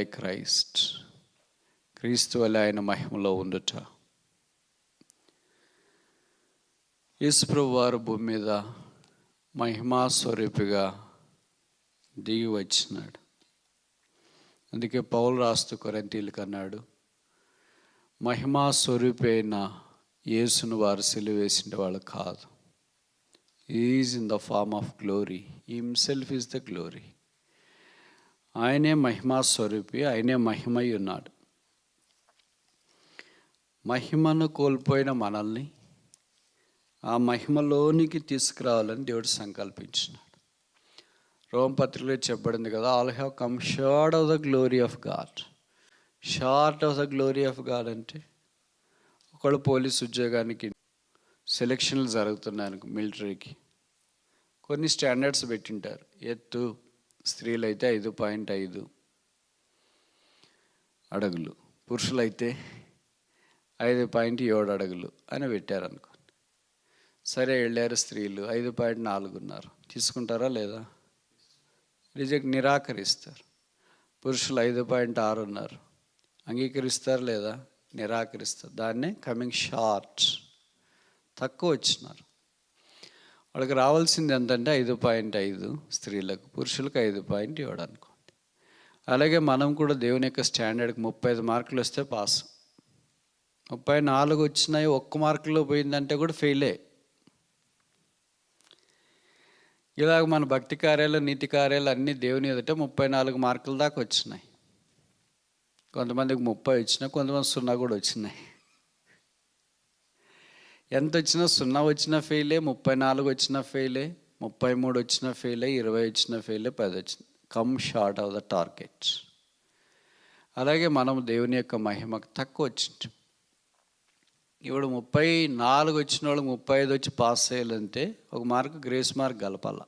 Like Christ. క్రీస్తు వలె ఆయన మహిమలో ఉండుట. యేసు ప్రభువు వారు భూమి మీద మహిమా స్వరూపిగా దిగి వచ్చినాడు. అందుకే పౌలు రాస్తూ కొరింథీయులకు అన్నాడు, మహిమా స్వరూపి అయిన యేసును వారు సిలువ వేసిన వాళ్ళు కాదు. Is in the form of glory, himself is the glory. ఆయనే మహిమా స్వరూపి, ఆయనే మహిమై ఉన్నాడు. మహిమను కోల్పోయిన మనల్ని ఆ మహిమలోనికి తీసుకురావాలని దేవుడు సంకల్పించినాడు. రోమపత్రికలో చెప్పబడింది కదా, all have come short of the glory of God. Short of the glory of God అంటే ఒకళ్ళు పోలీస్ ఉద్యోగానికి సెలక్షన్లు జరుగుతున్నాయి మిలిటరీకి, కొన్ని స్టాండర్డ్స్ పెట్టింటారు. ఎత్తు స్త్రీలైతే 5.5 అడుగులు, పురుషులైతే 5.7 అడుగులు అని పెట్టారనుకోండి. సరే వెళ్ళారు, స్త్రీలు 5.4 ఉన్నారు, తీసుకుంటారా లేదా? నిరాకరిస్తారు. పురుషులు 5.6 ఉన్నారు, అంగీకరిస్తారు లేదా? నిరాకరిస్తారు. దాన్నే కమింగ్ షార్ట్, తక్కువ వచ్చినారు. వాళ్ళకి రావాల్సింది ఎంతంటే 5.5 స్త్రీలకు, పురుషులకు 5.7 అనుకోండి. అలాగే మనం కూడా దేవుని యొక్క స్టాండర్డ్కి 35 మార్కులు వస్తే పాస్. 34 వచ్చినాయి, 1 మార్కులో పోయిందంటే కూడా ఫెయిలే. ఇలాగ మన భక్తి కార్యాలు, నీతి కార్యాలు అన్నీ దేవుని ఎదుట 34 మార్కుల దాకా వచ్చినాయి. కొంతమందికి 30 వచ్చినాయి, కొంతమంది 0 కూడా వచ్చినాయి. ఎంత వచ్చినా 0 వచ్చినా ఫెయిలే, 34 వచ్చినా ఫెయిలే, 33 వచ్చినా ఫెయిలే, 20 వచ్చినా ఫెయిలే, 10 వచ్చిన come short of the target. అలాగే మనం దేవుని యొక్క మహిమకు తక్కువ వచ్చింటాం. ఇప్పుడు 34 వచ్చిన వాళ్ళకి 35 వచ్చి పాస్ చేయాలంటే 1 మార్కు గ్రేస్ మార్క్ కలపాల.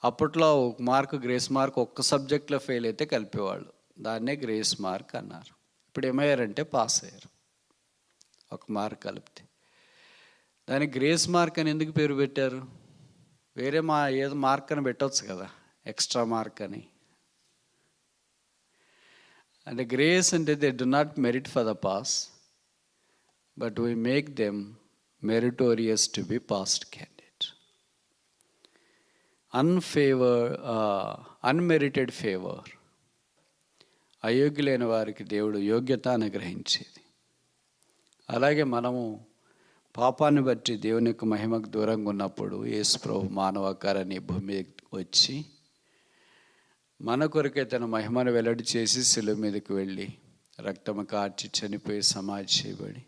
అప్పట్లో 1 మార్కు గ్రేస్ మార్క్ ఒక్క సబ్జెక్ట్లో ఫెయిల్ అయితే కలిపేవాళ్ళు, దాన్నే గ్రేస్ మార్క్ అన్నారు. ఇప్పుడు ఏమయ్యారంటే పాస్ అయ్యారు 1 మార్క్ కలిపితే. దానికి గ్రేస్ మార్క్ అని ఎందుకు పేరు పెట్టారు? వేరే ఏదో మార్క్ అని పెట్టవచ్చు కదా, ఎక్స్ట్రా మార్క్ అని. అంటే గ్రేస్ అంటే they do not merit for the pass, but we make them meritorious to be passed candidate. Unmerited favor, అయోగ్యులైన వారికి దేవుడు యోగ్యత అనుగ్రహించేది. అలాగే మనము పాపాన్ని బట్టి దేవుని యొక్క మహిమకు దూరంగా ఉన్నప్పుడు యేసు ప్రభు మానవాకారాన్ని భూమి మీదకి వచ్చి మన కొరకే తన మహిమను వెల్లడి చేసి శిలువ మీదకి వెళ్ళి రక్తము కార్చి చనిపోయి సమాధి చేయబడి,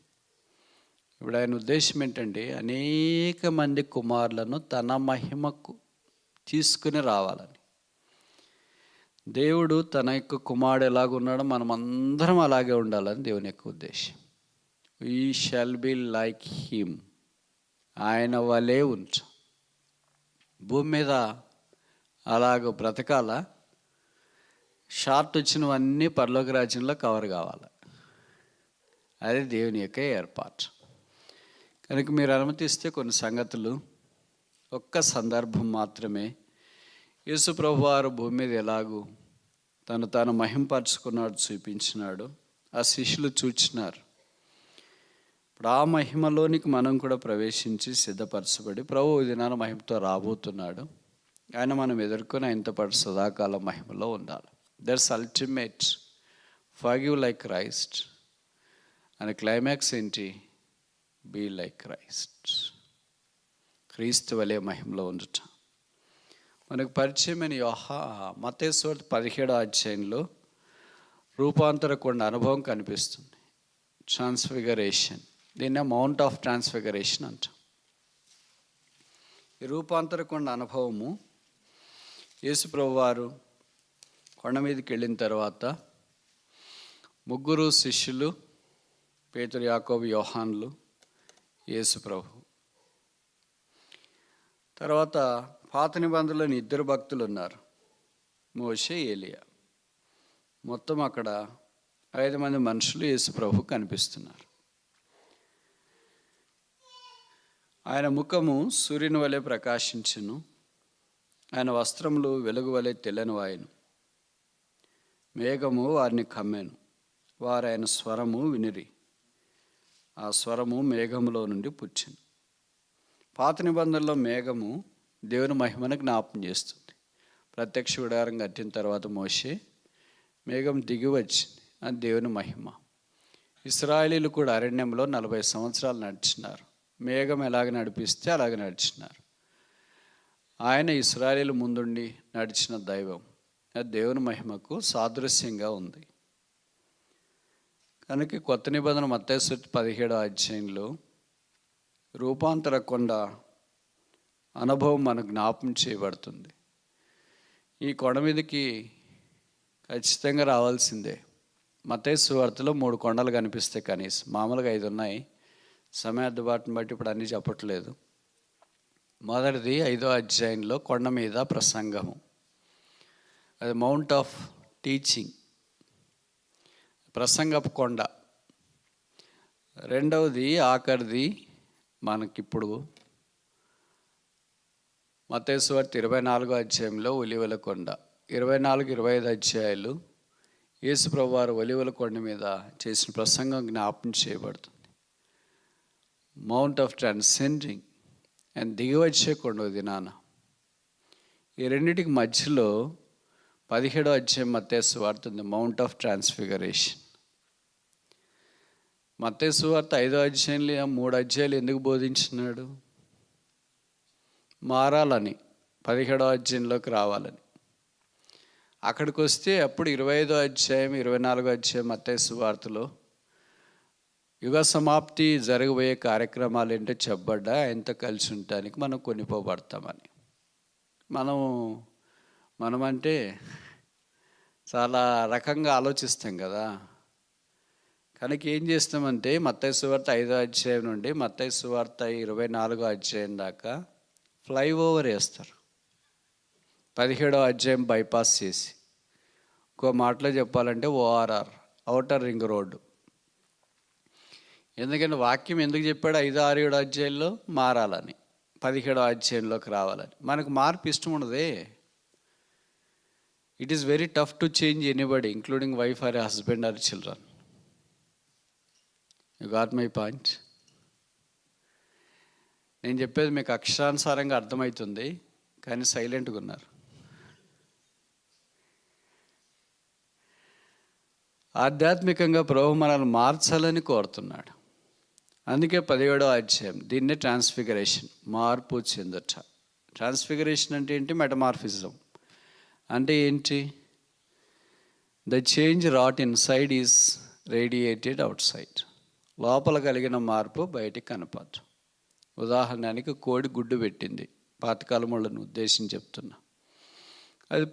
ఇప్పుడు ఆయన ఉద్దేశం ఏంటంటే అనేక మంది కుమారులను తన మహిమకు తీసుకుని రావాలని. దేవుడు తన యొక్క కుమారుడు ఎలాగున్నాడో మనం అందరం అలాగే ఉండాలని దేవుని యొక్క ఉద్దేశం. We shall be like him, ఆయన వలే ఉంచు. భూమి మీద అలాగ బ్రతకాల, షార్ట్ వచ్చినవన్నీ పరలోక రాజ్యంలో కవర్ కావాలి. అది దేవుని యొక్క ఏర్పాటు. కనుక మీరు అనుమతిస్తే కొన్ని సంగతులు, ఒక్క సందర్భం మాత్రమే యేసు ప్రభు వారు భూమి మీద ఎలాగూ తాను మహింపరుచుకున్నాడు చూపించినాడు, ఆ శిష్యులు చూచినారు. ఇప్పుడు ఆ మహిమలోనికి మనం కూడా ప్రవేశించి సిద్ధపరచబడి ప్రభు ఈ దినాన మహిమతో రాబోతున్నాడు. ఆయన మనం ఎదుర్కొని ఆయనతో పాటు సదాకాలం మహిమలో ఉండాలి. That's ultimate, forgive like Christ. అని క్లైమాక్స్ ఏంటి? బీ లైక్ క్రైస్ట్, క్రీస్తు వలె మహిమలో ఉండటం. మనకు పరిచయమైన మత్తయి సువార్త 17వ అధ్యాయంలో రూపాంతర కొండ అనుభవం కనిపిస్తుంది. ట్రాన్స్ఫిగరేషన్, దీన్నే మౌంట్ ఆఫ్ ట్రాన్స్ఫిగరేషన్ అంటాం. ఈ రూపాంతర కొండ అనుభవము యేసు ప్రభు వారు కొండ మీదకి వెళ్ళిన తర్వాత 3 శిష్యులు, పేతురు, యాకోబు, యోహానులు, యేసు ప్రభు. తర్వాత పాత నిబంధనలోని 2 భక్తులు ఉన్నారు, మోషే, ఏలియా. మొత్తం అక్కడ 5 మంది మనుషులు యేసు ప్రభు కనిపిస్తున్నారు. ఆయన ముఖము సూర్యుని వలె ప్రకాశించును, ఆయన వస్త్రములు వెలుగు వలె తెల్లని వాయును. మేఘము వారిని కమ్మెను, వారు ఆయన స్వరము వినిరి. ఆ స్వరము మేఘములో నుండి పుచ్చెను. పాత నిబంధనలో మేఘము దేవుని మహిమను జ్ఞాపం చేస్తుంది. ప్రత్యక్ష గుడారం కట్టిన తర్వాత మోషే మేఘం దిగి వచ్చింది, అది దేవుని మహిమ. ఇశ్రాయేలీలు కూడా అరణ్యంలో 40 సంవత్సరాలు నడిచినారు. మేఘం ఎలాగ నడిపిస్తే అలాగ నడిచినారు. ఆయన ఇశ్రాయేలీలు ముందుండి నడిచిన దైవం. అది దేవుని మహిమకు సాదృశ్యంగా ఉంది. కనుక కొత్త నిబంధన మత్తయి 17వ అధ్యాయంలో రూపాంతర కొండ అనుభవం మనకు జ్ఞాపం చేయబడుతుంది. ఈ కొండ మీదకి ఖచ్చితంగా రావాల్సిందే. మత్తయి సువార్తలో 3 కొండలు కనిపిస్తాయి కనీసం. మామూలుగా 5 ఉన్నాయి, సమయార్థబాటుని బట్టి ఇప్పుడు అన్నీ చెప్పట్లేదు. మొదటిది 5వ అధ్యాయంలో కొండ మీద ప్రసంగము, అది మౌంట్ ఆఫ్ టీచింగ్, ప్రసంగపు కొండ. రెండవది ఆఖరిది మనకిప్పుడు మత్తయి సువార్త 24వ అధ్యాయంలో ఒలీవల కొండ. 24-25 అధ్యాయాలు యేసు ప్రభువారు ఒలీవల కొండ మీద చేసిన ప్రసంగం జ్ఞాపం చేయబడుతుంది. మౌంట్ ఆఫ్ ట్రాన్సెండింగ్ అండ్ దిగివచ్చే కొండ దినాన. ఈ రెండింటికి మధ్యలో 17వ అధ్యాయం మత్తయి సువార్త ఉంది, మౌంట్ ఆఫ్ ట్రాన్స్ఫిగరేషన్. మత్తయి సువార్త 5వ అధ్యాయంలో 3 అధ్యాయాలు ఎందుకు బోధించినాడు? మారాలని, 17వ అధ్యాయంలోకి రావాలని. అక్కడికి వస్తే అప్పుడు 25వ అధ్యాయం 24వ అధ్యాయం మత్తయి సువార్తలో యుగ సమాప్తి జరగబోయే కార్యక్రమాలు ఏంటో చెప్పబడ్డా, ఆయనతో కలిసి ఉండటానికి మనం కొనిపోబడతామని. మనమంటే చాలా రకంగా ఆలోచిస్తాం కదా. కనుక ఏం చేస్తామంటే మత్తయి సువార్త 5వ అధ్యాయం నుండి మత్తయి సువార్త 24వ అధ్యాయం దాకా ఫ్లైఓవర్ వేస్తారు. 17వ అధ్యాయం బైపాస్ చేసి, ఇంకో మాటలో చెప్పాలంటే ORR, ఔటర్ రింగ్ రోడ్డు. ఎందుకంటే వాక్యం ఎందుకు చెప్పాడు 5, 6, 7 అధ్యాయంలో మారాలని, 17వ అధ్యాయంలోకి రావాలని. మనకు మార్పు ఇష్టం ఉండదే. It is very tough to change anybody, including wife or husband or children. You got my point? నేను చెప్పేది మీకు అక్షరానుసారంగా అర్థమవుతుంది, కానీ సైలెంట్గా ఉన్నారు. ఆధ్యాత్మికంగా ప్రభు మనల్ని మార్చాలని కోరుతున్నాడు. అందుకే 17వ అధ్యాయం దీన్నే ట్రాన్స్ఫిగరేషన్, మార్పు చెందట. ట్రాన్స్ఫిగరేషన్ అంటే ఏంటి? మెటమార్ఫిజం అంటే ఏంటి? The change wrought inside is radiated outside. లోపల కలిగిన మార్పు బయటికి కనపడదు. ఉదాహరణకి కోడి గుడ్డు పెట్టింది, పాతకాలములను ఉద్దేశించి చెప్తున్నా. అది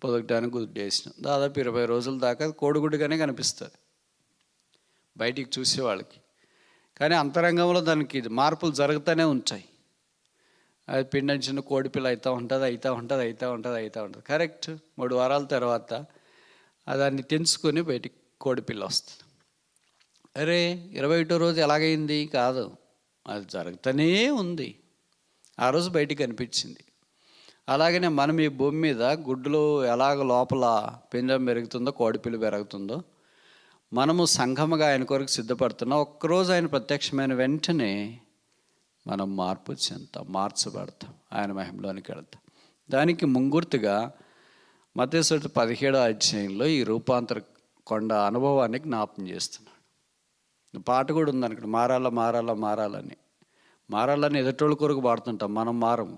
పొదగటానికి ఉద్దేశం. దాదాపు 20 రోజుల దాకా అది కోడిగుడ్డుగానే కనిపిస్తుంది బయటికి చూసే వాళ్ళకి. కానీ అంతరంగంలో దానికి మార్పులు జరుగుతూనే ఉంటాయి. అది పిండించిన కోడిపిల్ల అవుతూ ఉంటుంది. కరెక్ట్ 3 వారాల తర్వాత దాన్ని తెంచుకొని బయటికి కోడిపిల్ల వస్తుంది. అరే 21వ రోజు ఎలాగైంది? కాదు, అది జరుగుతూనే ఉంది. ఆ రోజు బయటికి కనిపించింది. అలాగనే మనం ఈ భూమి మీద గుడ్డులో ఎలాగ లోపల పిండం పెరుగుతుందో, కోడిపిల్ల పెరుగుతుందో, మనము సంఘముగా ఆయన కొరకు సిద్ధపడుతున్నాం. ఒక్కరోజు ఆయన ప్రత్యక్షమైన వెంటనే మనం మార్పు చెందుతాం, మార్చబడతాం, ఆయన మహిమలోనికి వెళ్తాం. దానికి ముంగుర్తుగా మత్తయి 17వ అధ్యాయంలో ఈ రూపాంతర కొండ అనుభవాన్ని జ్ఞాపం చేస్తున్నాడు. పాట కూడా ఉంది అనుకోండి, మారాలని ఎదుటోళ్ళ కొరకు పాడుతుంటాం, మనం మారము.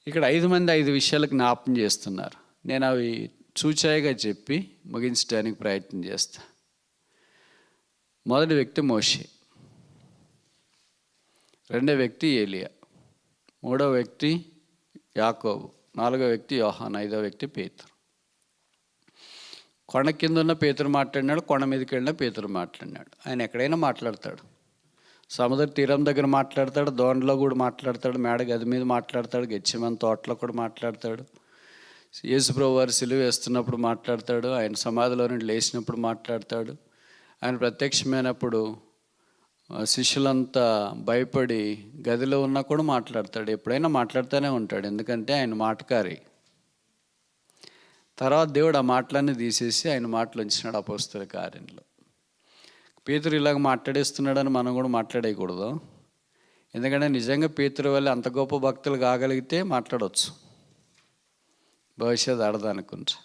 ఇక్కడ 5 మంది 5 విషయాలు జ్ఞాపం చేస్తున్నారు. నేను అవి చూచాయిగా చెప్పి ముగించడానికి ప్రయత్నం చేస్తా. మొదటి వ్యక్తి మోషే, రెండో వ్యక్తి ఏలియా, మూడో వ్యక్తి యాకోబు, నాలుగో వ్యక్తి యోహాను, ఐదో వ్యక్తి పేతురు. కొండ కింద ఉన్న పేతురు మాట్లాడినాడు, కొండ మీదకి వెళ్ళిన పేతురు మాట్లాడినాడు. ఆయన ఎక్కడైనా మాట్లాడతాడు. సముద్ర తీరం దగ్గర మాట్లాడతాడు, దోణిలో కూడా మాట్లాడతాడు, మేడ గది మీద మాట్లాడతాడు, గెత్సేమని తోటలో కూడా మాట్లాడతాడు, యేసుప్రభువు వారు సిలువ వేస్తున్నప్పుడు మాట్లాడతాడు, ఆయన సమాధిలో నుండి లేచినప్పుడు మాట్లాడతాడు, ఆయన ప్రత్యక్షమైనప్పుడు శిష్యులంతా భయపడి గదిలో ఉన్నా కూడా మాట్లాడతాడు. ఎప్పుడైనా మాట్లాడుతూనే ఉంటాడు, ఎందుకంటే ఆయన మాటకారి. తర్వాత దేవుడు ఆ మాటలన్నీ తీసేసి ఆయన మాటలు ఉంచినాడు అపోస్తల కార్యంలో. పేతురు ఇలాగ మాట్లాడేస్తున్నాడని మనం కూడా మాట్లాడేయకూడదు. ఎందుకంటే నిజంగా పేతురు వల్ల అంత గొప్ప భక్తులు కాగలిగితే మాట్లాడవచ్చు, భవిష్యత్తు ఆడదనుకుంటా.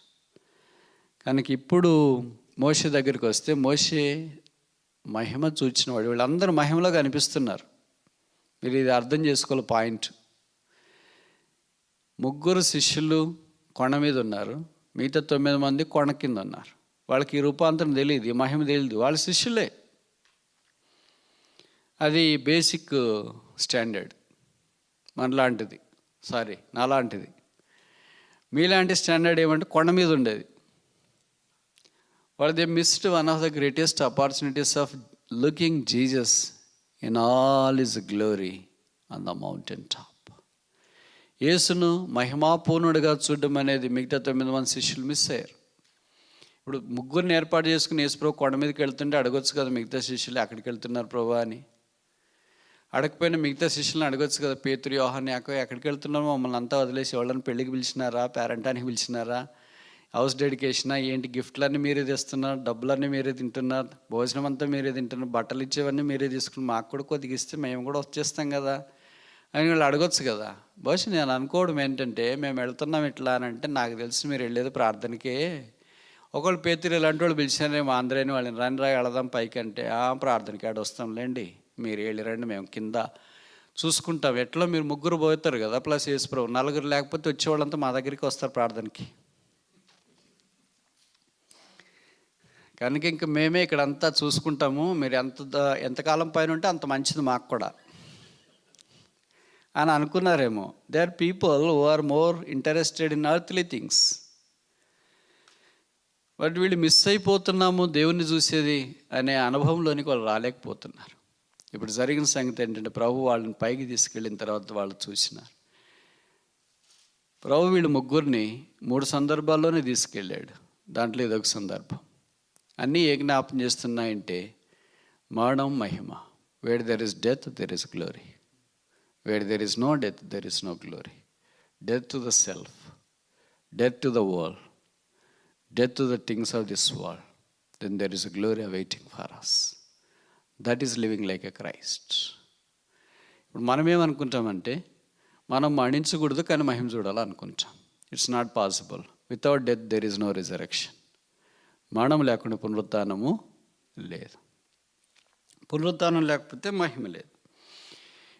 కనుక ఇప్పుడు మోషే దగ్గరికి వస్తే మోషే మహిమ చూచినవాడు. వీళ్ళందరూ మహిమలో కనిపిస్తున్నారు. మీరు ఇది అర్థం చేసుకోవాలి పాయింట్. 3 శిష్యులు కొండ మీద ఉన్నారు, మిగతా 9 మంది కొండ కింద ఉన్నారు. వాళ్ళకి ఈ రూపాంతరం తెలియదు, ఈ మహిమ తెలియదు. వాళ్ళ శిష్యులే. అది బేసిక్ స్టాండర్డ్. నాలాంటిది. మీలాంటి స్టాండర్డ్ ఏమంటే కొండ మీద ఉండేది. వాళ్ళు they missed one of the greatest opportunities of looking Jesus in all his glory on the mountain top. యేసును మహిమాపూర్ణుడిగా చూడడం అనేది మిగతా 9 మంది శిష్యులు మిస్ అయ్యారు. ఇప్పుడు 3 ఏర్పాటు చేసుకుని యేసుప్రభు కొండ మీదకి వెళ్తుంటే అడగొచ్చు కదా మిగతా శిష్యులు ఎక్కడికి వెళ్తున్నారు ప్రభు అని. అడగకపోయినా మిగతా శిష్యులను అడగొచ్చు కదా, పేతురు, యోహాను, యాకోబు ఎక్కడికి వెళ్తున్నారు, మమ్మల్ని అంతా వదిలేసి వాళ్ళని పెళ్ళికి పిలిచినారా, పేరెంటానికి పిలిచినారా, హౌస్ డెడికేషనా ఏంటి, గిఫ్ట్లన్నీ మీరే తెస్తున్నారు, డబ్బులన్నీ మీరే తింటున్నారు, భోజనం అంతా మీరే తింటున్నారు, బట్టలు ఇచ్చేవన్నీ మీరే తీసుకుని మాకు కూడా కొద్దిగా ఇస్తే మేము కూడా వచ్చేస్తాం కదా అని వాళ్ళు అడగొచ్చు కదా. బహుశా నేను అనుకోవడం ఏంటంటే, మేము వెళ్తున్నాం ఇట్లా అని అంటే, నాకు తెలిసి మీరు వెళ్ళేది ప్రార్థనకే. ఒకళ్ళు పేతురు ఇలాంటి వాళ్ళు పిలిచారేమో ఆంధ్రాని వాళ్ళని రండి వెళదాం పైకి అంటే, ప్రార్థనకి ఆడ వస్తాంలేండి, మీరు వెళ్ళిరండి, మేము కింద చూసుకుంటాం. ఎట్లా మీరు 3 పోతారు కదా, ప్లస్ యేసుప్రభు 4 లేకపోతే వచ్చేవాళ్ళంతా మా దగ్గరికి వస్తారు ప్రార్థనకి. కనుక ఇంక మేమే ఇక్కడ అంతా చూసుకుంటాము, మీరు ఎంతకాలం పైన ఉంటే అంత మంచిది మాకు కూడా అని అనుకున్నారేమో. They are people who are more interested in earthly things. But వీళ్ళు మిస్ అయిపోతున్నాము దేవుణ్ణి చూసేది అనే అనుభవంలోనికి వాళ్ళు రాలేకపోతున్నారు. ఇప్పుడు జరిగిన సంగతి ఏంటంటే, ప్రభు వాళ్ళని పైకి తీసుకెళ్ళిన తర్వాత వాళ్ళు చూసినారు. ప్రభు వీళ్ళు 3 3 సందర్భాల్లోనే తీసుకెళ్ళాడు. దాంట్లో ఇదొక సందర్భం. అన్నీ ఏ జ్ఞాపం చేస్తున్నాయంటే, మరణం, మహిమ. Where there is death there is glory, where there is no death there is no glory. Death to the self, death to the world, death to the things of this world, then there is a glory awaiting for us. That is living like a Christ. ఇప్పుడు మనం ఏమనుకుంటామంటే, మనం మరణించకూడదు కానీ మహిమ చూడాలనుకుంటాం. It's not possible. Without death there is no resurrection. మరణం లేకుండా పునరుత్థానము లేదు, పునరుత్థానం లేకపోతే మహిమ లేదు.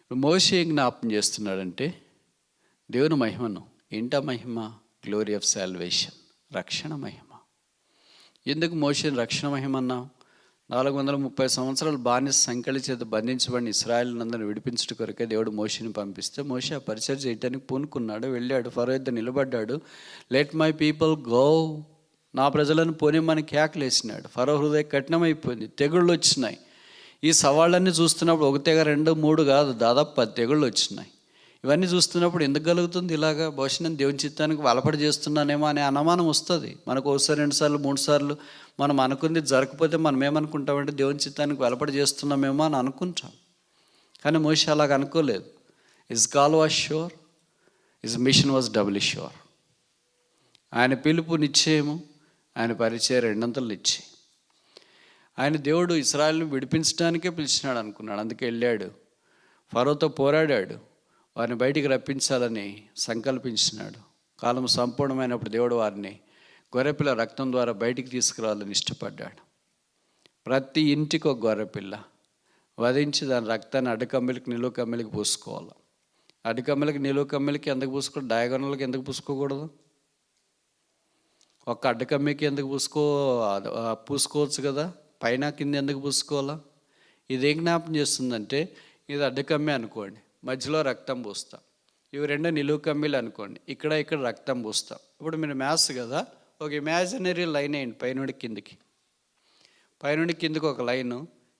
ఇప్పుడు మోషే జ్ఞాపం చేస్తున్నాడంటే దేవుని మహిమను. ఏంటా మహిమ? గ్లోరీ ఆఫ్ సాల్వేషన్, రక్షణ మహిమ. ఎందుకు మోషేని రక్షణ మహిమ అన్నాం? 430 సంవత్సరాలు బానిస సంఖ్యల చేత బంధించబడిన ఇశ్రాయేలునందరిని విడిపించడం కొరకే దేవుడు మోషేని పంపిస్తే, మోషే ఆ పరిచయం చేయడానికి పూనుకున్నాడు, వెళ్ళాడు, ఫరో ఎదుట నిలబడ్డాడు. లెట్ మై పీపుల్ గో, నా ప్రజలను పోనిమ్మని కేకలేసినాడు. ఫరో హృదయం కఠినమైపోయింది, తెగుళ్ళు వచ్చినాయి. ఈ సవాళ్ళన్నీ చూస్తున్నప్పుడు 1 తెగ 2 3 కాదు, దాదాపు 10 తెగుళ్ళు వచ్చినాయి. ఇవన్నీ చూస్తున్నప్పుడు ఎందుకు కలుగుతుంది ఇలాగా? బహుశా నేను దేవుని చిత్తానికి వలపడి చేస్తున్నానేమో అనే అనుమానం వస్తుంది మనకు. 1 సార్లు 2 సార్లు 3 సార్లు మనం అనుకుంది జరగకపోతే మనం ఏమనుకుంటామంటే, దేవుని చిత్తానికి వలపడి చేస్తున్నామేమో అని అనుకుంటాం. కానీ మోషే అలాగ అనుకోలేదు. His call was sure, his mission was double sure. ఆయన పిలుపు నిశ్చయము, ఆయన పరిచయం 2 నిశ్చయం. ఆయన దేవుడు ఇశ్రాయేలును విడిపించడానికే పిలిచినాడు అనుకున్నాడు, అందుకే వెళ్ళాడు, ఫరోతో పోరాడాడు, వారిని బయటికి రప్పించాలని సంకల్పించినాడు. కాలం సంపూర్ణమైనప్పుడు దేవుడు వారిని గొర్రెపిల్ల రక్తం ద్వారా బయటికి తీసుకురావాలని ఇష్టపడ్డాడు. ప్రతి ఇంటికి ఒక గొర్రెపిల్ల వధించి దాని రక్తాన్ని అడ్డకమ్మిలికి నిలువ కమ్మిలికి పూసుకోవాలి. అడ్డకమ్మిలికి నిలువ కమ్మిలికి ఎందుకు పూసుకోవాలి? డయాగోనల్కి ఎందుకు పూసుకోకూడదు? ఒక్క అడ్డకమ్మికి ఎందుకు పూసుకోవచ్చు కదా, పైన కింద ఎందుకు పూసుకోవాలా? ఇదేం జ్ఞాపం చేస్తుందంటే, ఇది అడ్డకమ్మి అనుకోండి, మధ్యలో రక్తం పూస్తాం. ఇవి 2 నిలువు కమ్మీలు అనుకోండి, ఇక్కడ రక్తం పూస్తాం. ఇప్పుడు మీరు మ్యాథ్స్ కదా, ఒక ఇమాజినరీ లైన్ వేయండి పైనుండి కిందికి. పైనుండి కిందికి ఒక లైను,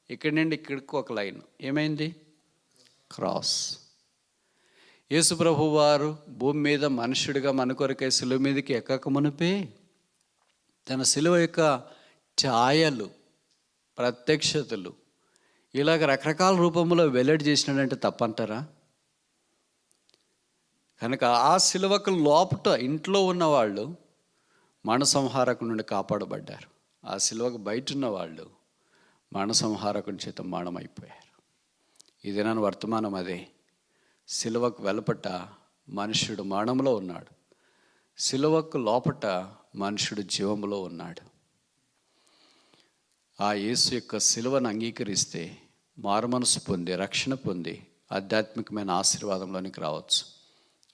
ఇక్కడి నుండి ఇక్కడికి ఒక లైన్. ఏమైంది? క్రాస్. యేసు ప్రభు వారు భూమి మీద మనుష్యుడిగా మన కొరకై శిలువ మీదకి ఎక్కక మునిపే తన శిలువ యొక్క ఛాయలు, ప్రత్యక్షతలు ఇలాగ రకరకాల రూపంలో వెల్లడి చేసినాడంటే తప్పంటారా? కనుక ఆ శిలువకు లోపట ఇంట్లో ఉన్నవాళ్ళు మానసంహారకుడి నుండి కాపాడబడ్డారు. ఆ సిలువకు బయట ఉన్న వాళ్ళు మానసంహారకుని చేత మానమైపోయారు. ఇది నన్ను వర్తమానం అదే. సిలువకు వెలుపట మనుష్యుడు మరణంలో ఉన్నాడు, సిలువకు లోపట మనుష్యుడు జీవములో ఉన్నాడు. ఆ యేసు యొక్క సిలువను అంగీకరిస్తే మారుమనసు పొంది రక్షణ పొంది ఆధ్యాత్మికమైన ఆశీర్వాదంలోనికి రావచ్చు.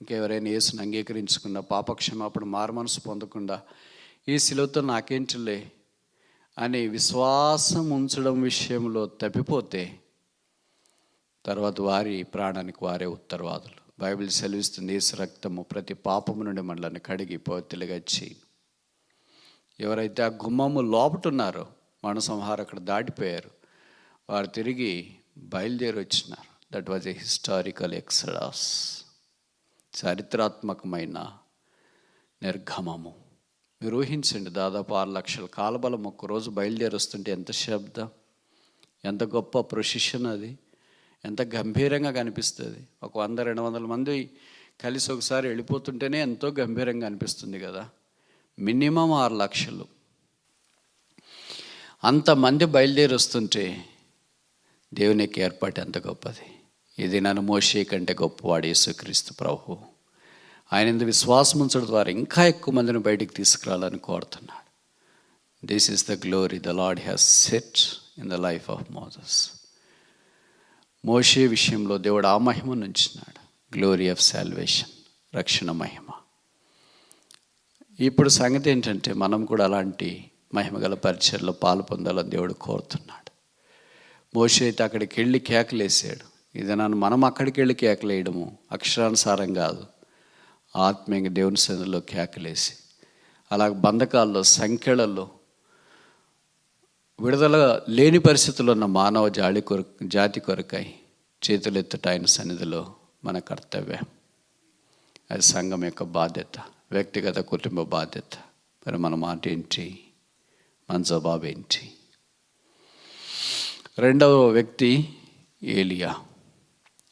ఇంకెవరైనా యేసుని అంగీకరించుకున్న పాపక్షమాపణ మారుమనసు పొందకుండా ఈ సిలువతో నాకేంటిలే అని విశ్వాసం ఉంచడం విషయంలో తప్పిపోతే తర్వాత వారి ప్రాణానికి వారే ఉత్తరవాదులు. బైబిల్ సెలవిస్తుంది, యేసు రక్తము ప్రతి పాపము నుండి మనల్ని కడిగి పవిత్రులుగా చేయి. ఎవరైతే ఆ గుమ్మము లోపటున్నారో మానసంహారకుడు దాటిపోయారు, వారు తిరిగి బయలుదేరి వచ్చినారు. దట్ వాజ్ ఏ హిస్టారికల్ ఎక్సడాస్, చారిత్రాత్మకమైన నిర్గమము. మీరు ఊహించండి, దాదాపు 6 లక్షల కాలబలం ఒక్కరోజు బయలుదేరి వస్తుంటే ఎంత శబ్దం, ఎంత గొప్ప ప్రొసిషన్ అది, ఎంత గంభీరంగా కనిపిస్తుంది. ఒక 100-200 మంది కలిసి ఒకసారి వెళ్ళిపోతుంటేనే ఎంతో గంభీరంగా అనిపిస్తుంది కదా. మినిమం 6 లక్షలు అంతమంది బయలుదేరి వస్తుంటే దేవుని యొక్క ఏర్పాటు ఎంత గొప్పది. ఇది నన్ను మోషే కంటే గొప్పవాడు యేసుక్రీస్తు ప్రభు. ఆయన ఇందు విశ్వాసం ఉంచడం ద్వారా ఇంకా ఎక్కువ మందిని బయటికి తీసుకురావాలని కోరుతున్నాడు. This is the glory the Lord has set in the life of Moses. మోషే విషయంలో దేవుడు ఆ మహిమను ఉంచినాడు, గ్లోరీ ఆఫ్ సాల్వేషన్, రక్షణ మహిమ. ఇప్పుడు సంగతి ఏంటంటే మనం కూడా అలాంటి మహిమగల పరిచర్లో పాలు పొందాలని దేవుడు కోరుతున్నాడు. మోషే అయితే అక్కడికి వెళ్ళి కేకలేసాడు. ఇది మనం అక్కడికి వెళ్ళి కేకలేయడము అక్షరానుసారం కాదు, ఆత్మీయంగా దేవుని సన్నిధిలో కేకలేసి అలా బంధకాల్లో సంఖ్యలలో విడుదల లేని పరిస్థితుల్లో ఉన్న మానవ జాతి కొరకై చేతులెత్తుట ఆయన సన్నిధిలో మన కర్తవ్యం. అది సంఘం యొక్క బాధ్యత, వ్యక్తిగత కుటుంబ బాధ్యత. మరి మన మాట ఏంటి, మన జవాబు ఏంటి? రెండవ వ్యక్తి ఏలియా.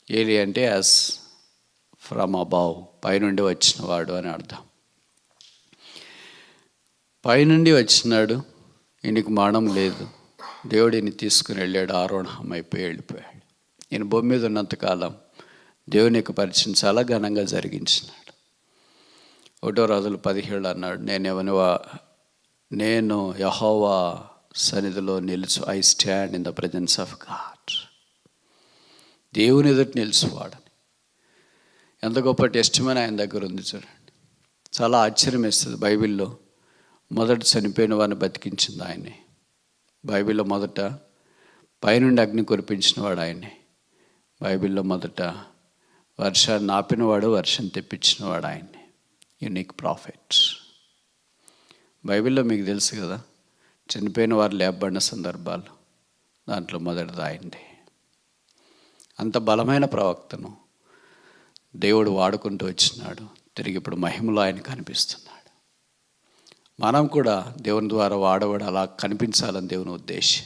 ఏలియా అంటే యాజ్ ఫ్రమ్ అబౌవ్, పైనుండి వచ్చినవాడు అని అర్థం. పైనుండి వచ్చినాడు, ఈయనకు మరణం లేదు. దేవుడు ఈయన తీసుకుని వెళ్ళాడు, ఆరోహణం అయిపోయి వెళ్ళిపోయాడు. ఈయన భూమి మీద ఉన్నంతకాలం దేవుని యొక్క పరిచయం చాలా ఘనంగా జరిగించినాడు. 1 రాజులు 17 అన్నాడు, నేను యెహోవా సన్నిధిలో నిలుచు, I stand in the presence of God. దేవుని ఎదుటి నిలుచువాడని ఎంత గొప్ప టెస్టిమనీ ఆయన దగ్గర ఉంది చూడండి. చాలా ఆశ్చర్యం వేస్తుంది. బైబిల్లో మొదట చనిపోయిన వాడిని బతికించింది ఆయనే. బైబిల్లో మొదట పైనుండి అగ్ని కురిపించినవాడు ఆయనే. బైబిల్లో మొదట వర్షాన్ని ఆపినవాడు, వర్షం తెప్పించినవాడు ఆయనే. Unique profit. బైబిల్లో మీకు తెలుసు కదా, చనిపోయిన వారు లేపబడిన సందర్భాలు, దాంట్లో మొదటిది ఆయనదే. అంత బలమైన ప్రవక్తను దేవుడు వాడుకుంటూ వచ్చినాడు. తిరిగి ఇప్పుడు మహిమలో ఆయన కనిపిస్తున్నాడు. మనం కూడా దేవుని ద్వారా వాడబడి అలా కనిపించాలని దేవుని ఉద్దేశం.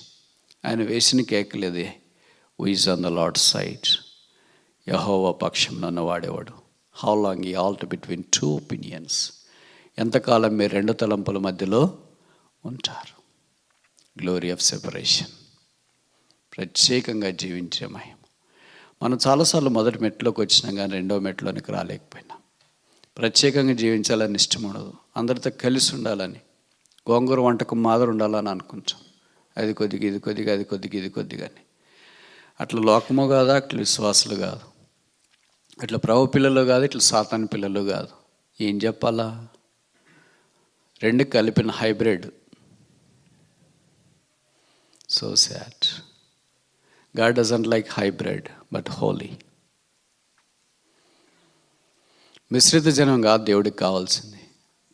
ఆయన వేసిన కేకలేదే, who is on the Lord's side, యెహోవా పక్షంలో ఉన్నవాడేవాడు. How long you halt between 2 opinions, ఎంతకాలం మీరు 2 తలంపుల మధ్యలో ఉంటారు. గ్లోరీ ఆఫ్ సెపరేషన్, ప్రత్యేకంగా జీవించే మహిమ. మనం చాలాసార్లు మొదటి మెట్లోకి వచ్చినాం కానీ రెండో మెట్లోనికి రాలేకపోయినాం. ప్రత్యేకంగా జీవించాలని ఇష్టం ఉండదు, అందరితో కలిసి ఉండాలని, గోంగూర వంటకం మాదిరి ఉండాలని అనుకుంటాం. అది కొద్దిగా ఇది కొద్దిగా, అది కొద్దిగా ఇది కొద్దిగా అని. అట్లా లోకము కాదు, అట్లా విశ్వాసులు కాదు, అట్లా ప్రభు పిల్లలు కాదు, ఇట్లా సాతాను పిల్లలు కాదు. ఏం చెప్పాలా? 2 కలిపిన hybrid. So sad. God doesn't like hybrid but holy. మిశ్రిత జనం కాదు దేవుడికి కావాల్సింది,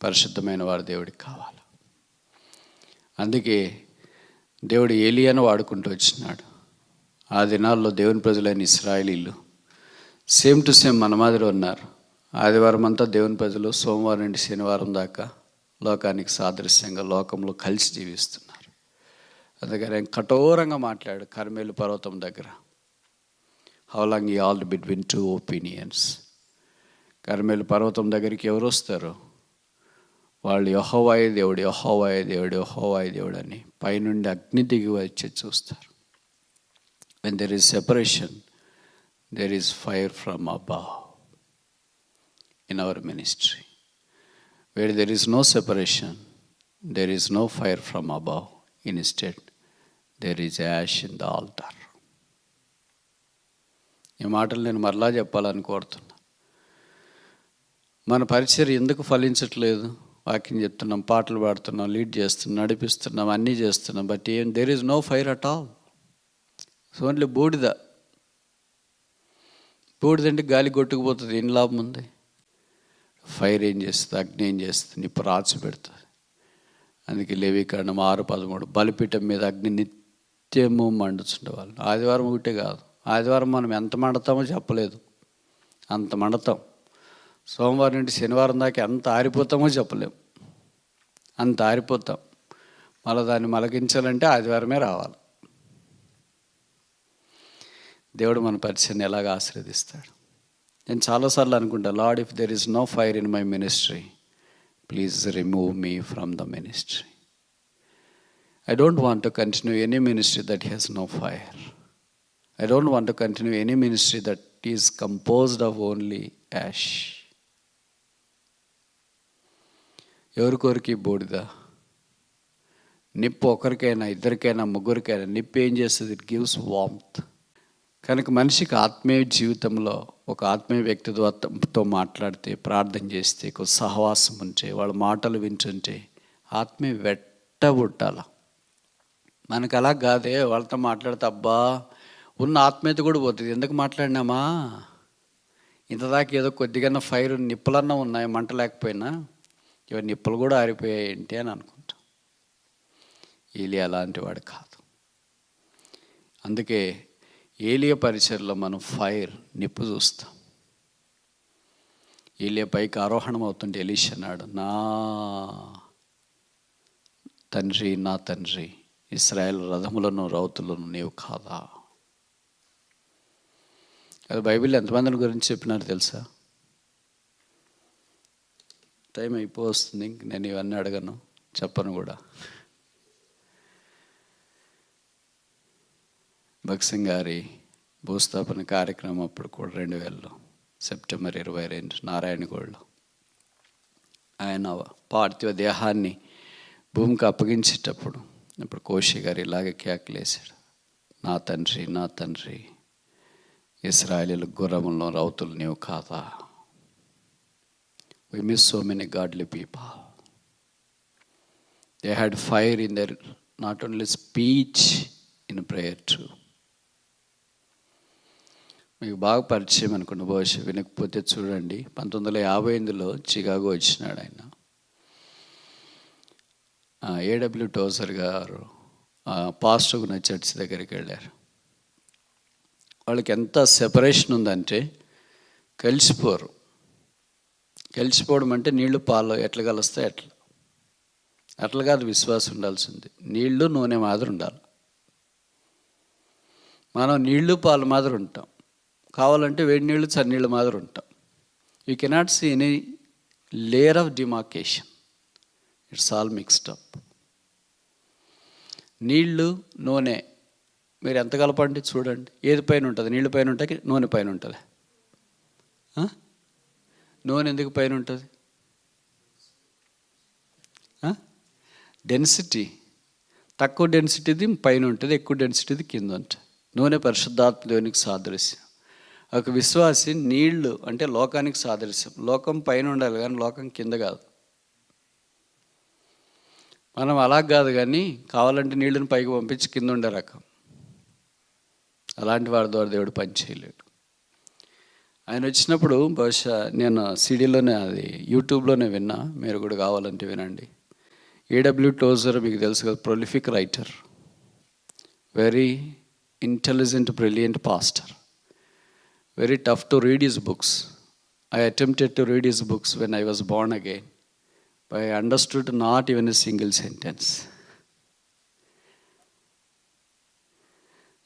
పరిశుద్ధమైన వారు దేవుడికి కావాలి. అందుకే దేవుడు ఏలియాను వాడుకుంటూ వచ్చినాడు. ఆ దినాల్లో దేవుని ప్రజలైన ఇశ్రాయేలీలు సేమ్ టు సేమ్ మన మాదిరి ఉన్నారు. ఆదివారం అంతా దేవుని ప్రజలు, సోమవారం నుండి శనివారం దాకా లోకానికి సాదృశ్యంగా లోకంలో కలిసి జీవిస్తున్నారు. అందుకని ఆయన కఠోరంగా మాట్లాడు కర్మేలు పర్వతం దగ్గర. How long you halt between 2 opinions. Carmel పర్వతం దగ్గరికి ఎవరు వస్తారు? వాళ్ళు యెహోవాయే దేవుడు, యెహోవాయే దేవుడు, యెహోవాయే దేవుడు అని పైనుండి అగ్ని దిగి వచ్చి చూస్తారు. When there is separation, there is fire from above in our ministry. Where there is no separation, there is no fire from above. Instead, there is ash in the altar. ఈ మాటలు నేను మరలా చెప్పాలని కోరుతున్నా. మన పరిచర్య ఎందుకు ఫలించట్లేదు? వాక్యం చెప్తున్నాం, పాటలు పాడుతున్నాం, లీడ్ చేస్తున్నాం, నడిపిస్తున్నాం, అన్నీ చేస్తున్నాం, but there is no fire at all. So only బూడిద. బూడిదంటే గాలి కొట్టుకుపోతుంది, ఏం లాభం ఉంది? ఫైర్ ఏం చేస్తుంది? అగ్ని ఏం చేస్తుంది? నిప్పు రాచి పెడుతుంది. అందుకే లేవీకాండం 6:13 బలిపీఠం మీద అగ్ని నిత్యము మండుచుండేవాళ్ళు. ఆదివారం ఒకటే కాదు, ఆదివారం మనం ఎంత మండతామో చెప్పలేదు, అంత మండతాం. సోమవారం నుండి శనివారం దాకా ఎంత ఆరిపోతామో చెప్పలేము, అంత ఆరిపోతాం. మళ్ళీ దాన్ని మలగించాలంటే ఆదివారమే రావాలి. దేవుడు మన పరిచయాన్ని ఎలాగ ఆశీర్వదిస్తాడు. నేను చాలాసార్లు అనుకుంటా, lord, if there is no fire in my ministry, please remove me from the ministry. I don't want to continue any ministry that has no fire. I don't want to continue any ministry that is composed of only ash. ఎవరికొరికి బూడిద? నిప్పు ఒకరికైనా, ఇద్దరికైనా, ముగ్గురికైనా నిప్పు ఏం చేస్తుంది? It gives warmth. కనుక మనిషికి ఆత్మీయ జీవితంలో ఒక ఆత్మీయ వ్యక్తితో మాట్లాడితే, ప్రార్థన చేస్తే, ఒక సహవాసం ఉంటే, వాళ్ళ మాటలు వింటుంటే ఆత్మీయ వెట్టబుట్టాల. మనకు అలా కాదే, వాళ్ళతో మాట్లాడితే అబ్బా ఉన్న ఆత్మీయత కూడా పోతుంది. ఎందుకు మాట్లాడినామా? ఇంతదాకా ఏదో కొద్దిగా ఫైర్, నిప్పులన్నా ఉన్నాయి, మంట లేకపోయినా ఇవన్నీ నిప్పులు కూడా ఆరిపోయాయి ఏంటి అని అనుకుంటాం. ఏలియా అలాంటి వాడు కాదు. అందుకే ఏలియా పరిచర్లో మనం ఫైర్, నిప్పు చూస్తాం. ఏలియా పైకి ఆరోహణం అవుతుంటే ఎలీషా అన్నాడు, నా తండ్రి, నా తండ్రి, ఇశ్రాయేలు రథములను రౌతులను నీవు కాదా? అది బైబిల్లో ఎంతమందిని గురించి చెప్పినారు తెలుసా? టైం అయిపోతుంది, నేను ఇవన్నీ అడగను, చెప్పను కూడా. భక్సింగ్ గారి భూస్థాపన కార్యక్రమం అప్పుడు కూడా 2000 సెప్టెంబర్ 22 నారాయణగూడలో ఆయన పార్థివ దేహాన్ని భూమికి అప్పగించేటప్పుడు ఇప్పుడు కోశి గారు ఇలాగే కేకలేశాడు, నా తండ్రి, నా తండ్రి, ఇశ్రాయేలు గుర్రములను రౌతులు నీవు కాదా? We miss so many godly people. They had fire in their not only speech, in prayer too. మీకు బాగా పరిచయం అనుకోండి, బహుశా వినకపోతే చూడండి. 1958లో చికాగో వచ్చినాడు ఆయన. A.W. టోజర్ గారు పాస్టర్ ఉన్న చర్చ్ దగ్గరికి వెళ్ళారు. వాళ్ళకి ఎంత సెపరేషన్ ఉందంటే కలిసిపోరు. కలిసిపోవడం అంటే నీళ్లు పాలు ఎట్లా కలుస్తాయి అట్లా కాదు, విశ్వాసం ఉండాల్సింది. నీళ్లు నూనె మాదిరి ఉండాలి. మనం నీళ్లు పాలు మాదిరి ఉంటాం, కావాలంటే వేడి నీళ్ళు చన్నీళ్ళు మాదిరి ఉంటాం. You cannot see any layer of demarcation, it's all mixed up. నీళ్లు నూనె మీరు ఎంత కలపండి చూడండి, ఏది పైన ఉంటుంది? నీళ్ళు పైన ఉంటాయి, నూనె పైన ఉంటుంది. నూనె ఎందుకు పైన ఉంటుంది? డెన్సిటీ. తక్కువ డెన్సిటీది పైన ఉంటుంది, ఎక్కువ డెన్సిటీది కింద ఉంటుంది. నూనె పరిశుద్ధాత్మ దేవునికి సాదృశ్యం. ఒక విశ్వాసి నీళ్లు అంటే లోకానికి సాదృశ్యం. లోకం పైన ఉండాలి కానీ లోకం కింద కాదు. మనం అలా కాదు, కానీ కావాలంటే నీళ్ళని పైకి పంపించి కింద ఉండే రకం. అలాంటి వాడి ద్వారా దేవుడు పని చేయలేడు. ఆయన వచ్చినప్పుడు బహుశా నేను సిడీలోనే, అది యూట్యూబ్లోనే విన్నా, మీరు కూడా కావాలంటే వినండి. A.W. టోజర్ మీకు తెలుసు కదా, prolific writer, very intelligent, brilliant pastor, very tough to read his books. I attempted to read his books when I was born again, but I understood not even a single sentence.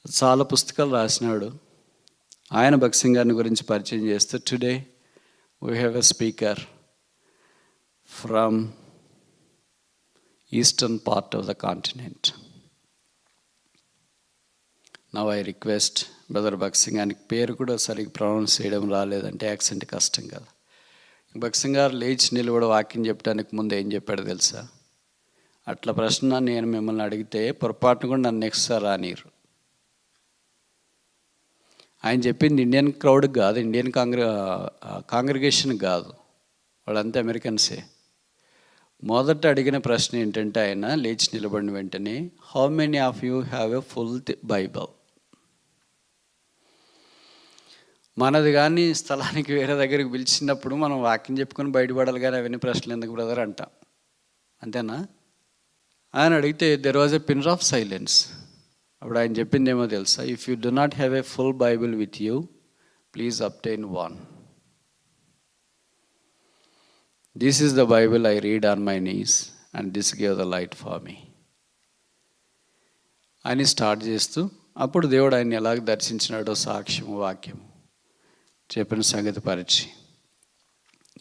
చాలా పుస్తకాలు రాసినాడు. ఆయన భక్సింగ్ గారిని గురించి పరిచయం చేస్తూ, today we have a speaker from eastern part of the continent. Now I request brother భక్సింగ్, ఆయనకి పేరు కూడా సరిగ్గా ప్రొనౌన్స్ చేయడం రాలేదంటే యాక్సెంట్ కష్టం కదా. భక్సింగ్ గారు లేచి నిలబడి వాక్యం చెప్పడానికి ముందు ఏం చెప్పాడు తెలుసా? అట్లా ప్రశ్న నేను మిమ్మల్ని అడిగితే పొరపాటును కూడా నన్ను నెక్స్ట్ సార్ రానిరు. ఆయన చెప్పింది ఇండియన్ క్రౌడ్కి కాదు, ఇండియన్ కాంగ్రిగేషన్కి కాదు, వాళ్ళంతా అమెరికన్సే. మొదట అడిగిన ప్రశ్న ఏంటంటే ఆయన లేచి నిలబడిన వెంటనే, how many of you have a full Bible? మనది కానీ స్థలానికి వేరే దగ్గరికి పిలిచినప్పుడు మనం వాక్యం చెప్పుకొని బయటపడాలి, కానీ అవన్నీ ప్రశ్నలు ఎందుకు బ్రదర్ అంటాం, అంతేనా? ఆయన అడిగితే there was a pin of silence. అప్పుడు ఆయన చెప్పింది ఏమో తెలుసా? If you do not have a full Bible with you, please obtain one. This is the Bible I read on my knees and this give the light for me అని start చేస్తూ, అప్పుడు దేవుడు ఆయన ఎలాగ దర్శించినాడో సాక్ష్యము వాక్యము చెప్పిన సంగతి పరిచి,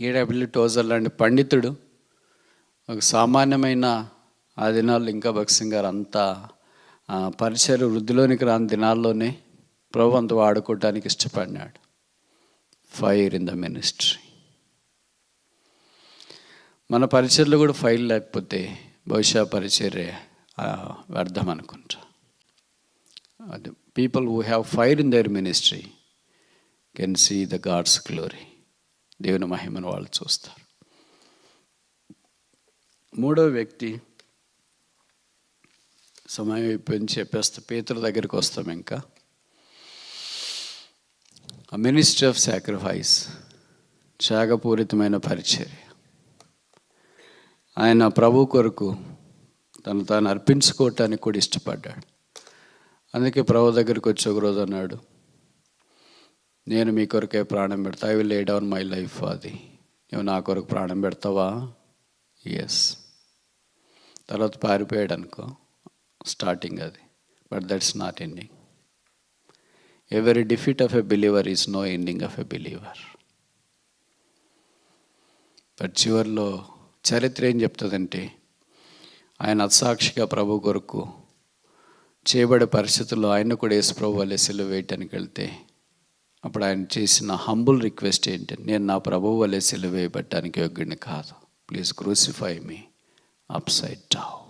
ఏడబ్ల్యూ టోజర్ లాంటి పండితుడు, ఒక సామాన్యమైన ఆ దినాల్లో ఇంకా భక్సింగ్ గారు అంతా పరిచయ వృద్ధిలోనికి రాని దినాల్లోనే ప్రభు అంత వాడుకోవటానికి ఇష్టపడినాడు. Fire in the ministry. మన పరిచయలో కూడా ఫైర్ లేకపోతే బహుశా పరిచర్య వ్యర్థం అనుకుంటా. అది people who have fire in their ministry can see the God's glory. దేవుని మహిమను వాళ్ళు చూస్తారు. మూడో వ్యక్తి, సమయం అయిపోయింది చెప్పేస్తే పేతురు దగ్గరికి వస్తాం. ఇంకా ఆ మినిస్ట్రీ ఆఫ్ సాక్రిఫైస్, త్యాగపూరితమైన పరిచర్య. ఆయన ప్రభు కొరకు తను తాను అర్పించుకోవటానికి కూడా ఇష్టపడ్డాడు. అందుకే ప్రభు దగ్గరికి వచ్చి ఒకరోజు అన్నాడు, నేను మీ కొరకే ప్రాణం పెడతా, I will lay down my life. అది నువ్వు నా కొరకు ప్రాణం పెడతావా? ఎస్. తర్వాత పారిపోయాడు అనుకో, స్టార్టింగ్ అది. But that's not ending. Every defeat of a believer is no ending of a believer. But చివరిలో చరిత్ర ఏం చెప్తుందంటే, ఆయన అసాక్షిగా ప్రభు కొరకు చేయబడే పరిస్థితుల్లో ఆయన కూడా యేసు ప్రభు వల్లే సిలువ వేయటానికి వెళ్తే, అప్పుడు ఆయన చేసిన హంబుల్ రిక్వెస్ట్ ఏంటంటే, నేను నా ప్రభువు వల్లే సిలువ వేయబట్టడానికి యోగ్యుడిని కాదు, please crucify me upside down.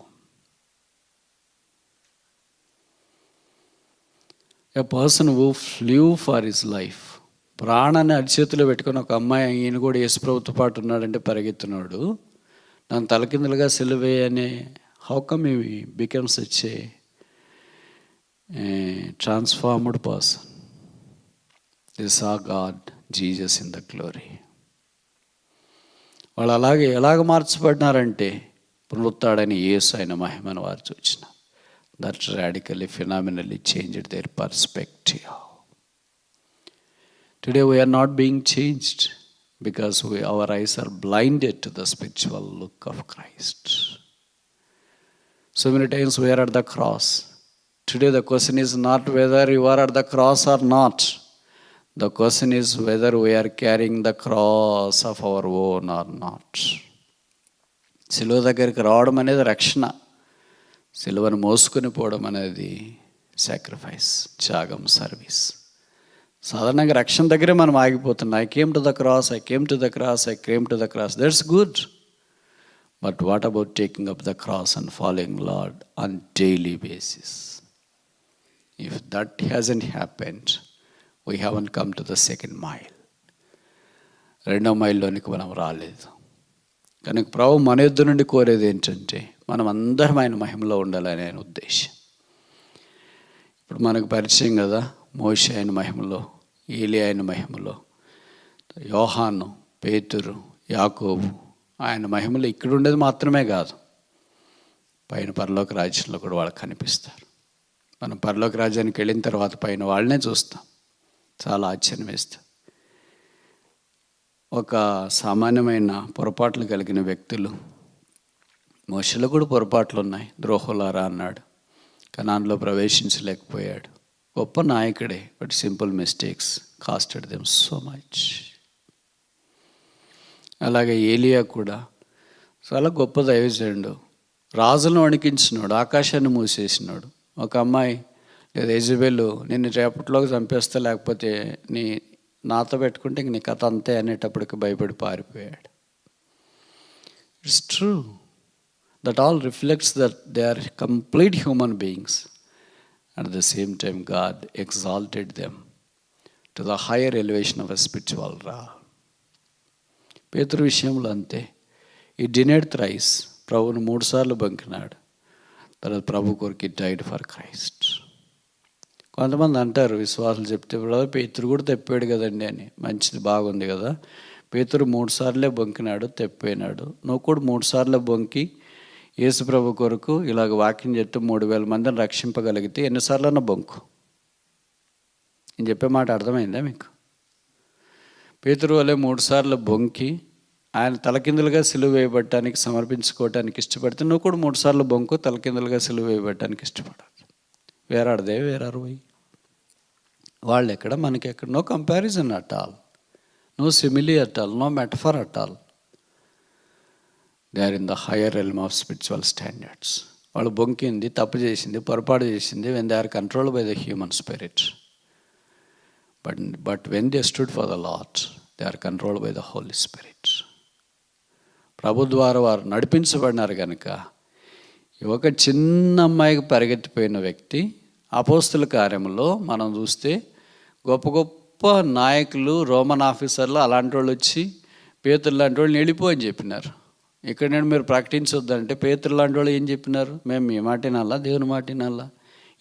A person who flu for his life. ప్రాణాన్ని అరిచేతిలో పెట్టుకుని ఒక అమ్మాయి, ఈయన కూడా యేసు ప్రభుతో పాటు ఉన్నాడంటే పరిగెత్తున్నాడు, నన్ను తలకిందులుగా సిలువే అనే, how come he becomes such a transformed person. They saw God, Jesus in the glory. వాళ్ళు ఎలాగ మార్చబడినారంటే, పునరుత్థాడని యేసు ఆయన మహిమను వారు చూచిన. That radically, phenomenally changed their perspective. Today we are not being changed because our eyes are blinded to the spiritual look of Christ. So many times we are at the cross. Today the question is not whether you are at the cross or not. The question is whether we are carrying the cross of our own or not. సిలువ దగ్గరికి రావడం అనేది రక్షణ, సిలువను మోసుకొని పోవడం అనేది sacrifice, త్యాగం, సర్వీస్. సాధారణంగా రక్షణ దగ్గరే మనం ఆగిపోతున్నాం. I came to the cross, I came to the cross, I came to the cross. That's good. But what about taking up the cross and following Lord on daily basis? If that hasn't happened, we haven't come to the second mile. రెండో మైల్లోనికి మనం రాలేదు. కనుక ప్రభు మన యుద్ధ నుండి కోరేది ఏంటంటే, మనం అందరం ఆయన మహిమలో ఉండాలని ఆయన ఉద్దేశం. ఇప్పుడు మనకు పరిచయం కదా, మోషే ఆయన మహిమలో, ఏలియా ఆయన మహిమలో, యోహాను, పేతురు, యాకోబు ఆయన మహిమలో ఇక్కడ ఉండేది మాత్రమే కాదు, పైన పరలోక రాజ్యంలో కూడా వాళ్ళకి కనిపిస్తారు. మనం పరలోక రాజ్యానికి వెళ్ళిన తర్వాత పైన వాళ్ళనే చూస్తాం. చాలా ఆశ్చర్యం వేస్తుంది. ఒక సామాన్యమైన పొరపాట్లు కలిగిన వ్యక్తులు, మోషేలో కూడా పొరపాట్లు ఉన్నాయి. ద్రోహులారా అన్నాడు, కనాన్లో ప్రవేశించలేకపోయాడు. గొప్ప నాయకుడే, but simple mistakes costed them so much. అలాగే ఏలియా కూడా చాలా గొప్ప దైవజనుడు, రాజులను వణికించినాడు, ఆకాశాన్ని మూసేసినాడు. ఒక అమ్మాయి లేదా యెజబెలు నిన్ను రేపటిలోకి చంపేస్తా, లేకపోతే నాతో పెట్టుకుంటే ఇంక నీ కథ అంతే అనేటప్పటికి భయపడి పారిపోయాడు. It's true that all reflects that they are complete human beings. At the same time God exalted them to the higher elevation of a spiritual raw. పేతురు విషయంలో అంతే. ఈ డినైడ్ థ్రైస్, ప్రభువును 3 సార్లు బంకినాడు. తర్వాత ప్రభు కొరకు డైడ్ ఫర్ క్రైస్ట్. కొంతమంది అంటారు, విశ్వాసులు చెప్తే, పేతురు కూడా తప్పాడు కదండి అని. మంచిది, బాగుంది కదా. పేతురు 3 సార్లే బొంకినాడు, తప్పిపోయినాడు. నువ్వు కూడా 3 సార్లు బొంకి యేసు ప్రభు కొరకు ఇలాగ వాక్యం చెప్తే 3,000 మందిని రక్షింపగలిగితే ఎన్నిసార్లన్నా బొంకు. నేను చెప్పే మాట అర్థమైందా మీకు? పేతురు వలె 3 సార్లు బొంకి ఆయన తలకిందులుగా సిలువ వేయబడటానికి సమర్పించుకోవటానికి ఇష్టపడితే నువ్వు కూడా 3 సార్లు బొంకు తలకిందులుగా సిలువ వేయబడటానికి ఇష్టపడాలి. వేరాడదే వేరారు పోయి వాళ్ళు ఎక్కడ మనకి ఎక్కడ. No comparison at all, no simile at all, no metaphor at all. They are in the higher realm of spiritual standards. వాళ్ళు బొంకింది, తప్పు చేసింది, పొరపాటు చేసింది when they are controlled by the human spirit. But when they stood for the Lord they are controlled by the Holy Spirit. ప్రభు ద్వారా వారు నడిపించబడినారు కనుక. ఒక చిన్న అమ్మాయికి పరిగెత్తిపోయిన వ్యక్తి అపోస్తుల కార్యంలో మనం చూస్తే గొప్ప గొప్ప నాయకులు, రోమన్ ఆఫీసర్లు అలాంటి వాళ్ళు వచ్చి పేతురు లాంటి వాళ్ళని వెళ్ళిపోని చెప్పినారు. ఇక్కడ నేను మీరు ప్రకటించొద్దంటే పేతురు లాంటి వాళ్ళు ఏం చెప్పినారు? మేము మీ మాట వినాలా, దేవుని మాట వినాలా?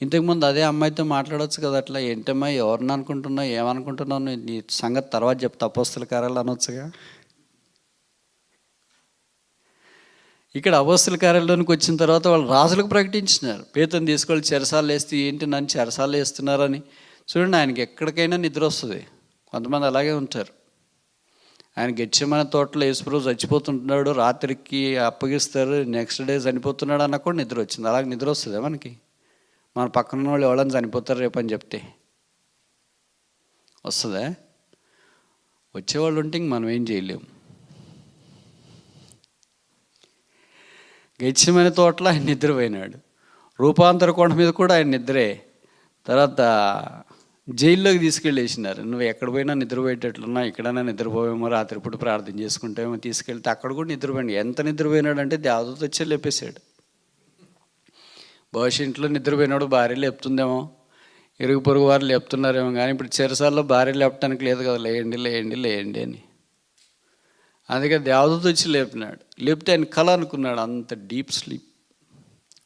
ఇంతకుముందు అదే అమ్మాయితో మాట్లాడవచ్చు కదా. అట్లా ఏంటమ్మా, ఎవరిని అనుకుంటున్నావు, ఏమనుకుంటున్నావు, నీ సంగతి తర్వాత చెప్తా అపోస్తుల కార్యాలు అనొచ్చుగా. ఇక్కడ అపోస్తుల కార్యాలలోనికి వచ్చిన తర్వాత వాళ్ళు రాజులకు ప్రకటించినారు, పేతురుని తీసుకెళ్ళి చెరసాలు వేస్తే ఏంటి నన్ను చెరసాలు వేస్తున్నారని. చూడండి, ఆయనకి ఎక్కడికైనా నిద్ర వస్తుంది. కొంతమంది అలాగే ఉంటారు. ఆయన గెత్సేమనే తోటలో యేసుప్రభు చచ్చిపోతుంటున్నాడు, రాత్రికి అప్పగిస్తారు, నెక్స్ట్ డే చనిపోతున్నాడు అన్న కూడా నిద్ర వచ్చింది. అలాగే నిద్ర వస్తుందా మనకి? మన పక్కన వాళ్ళు ఎవరైనా చనిపోతారు రేపని చెప్తే వస్తుందా? వచ్చేవాళ్ళు ఉంటే ఇంక మనం ఏం చేయలేము. గెత్సేమనే తోటలో ఆయన నిద్రపోయినాడు. రూపాంతర కొండ మీద కూడా ఆయన నిద్రే. తర్వాత జైల్లోకి తీసుకెళ్ళేసినారు. నువ్వు ఎక్కడ పోయినా నిద్రపోయేటట్లున్నా, ఎక్కడైనా నిద్రపోయేమో, రాత్రిపూట ప్రార్థన చేసుకుంటేమో తీసుకెళ్తే అక్కడ కూడా నిద్రపోయాడు. ఎంత నిద్రపోయినాడంటే దేవదూత వచ్చి లేపేశాడు. బహుశా ఇంట్లో నిద్రపోయినాడు భార్య లేపుతుందేమో, ఇరుగు పొరుగు వారు లేపుతున్నారేమో. కానీ ఇప్పుడు చెరసాల్లో భార్య లేపటానికి లేదు కదా, లేయండి లేయండి లేయండి అని. అందుకే దేవదూత వచ్చి లేపినాడు. లేపితే ఆయన కళ అనుకున్నాడు, అంత డీప్ స్లీప్.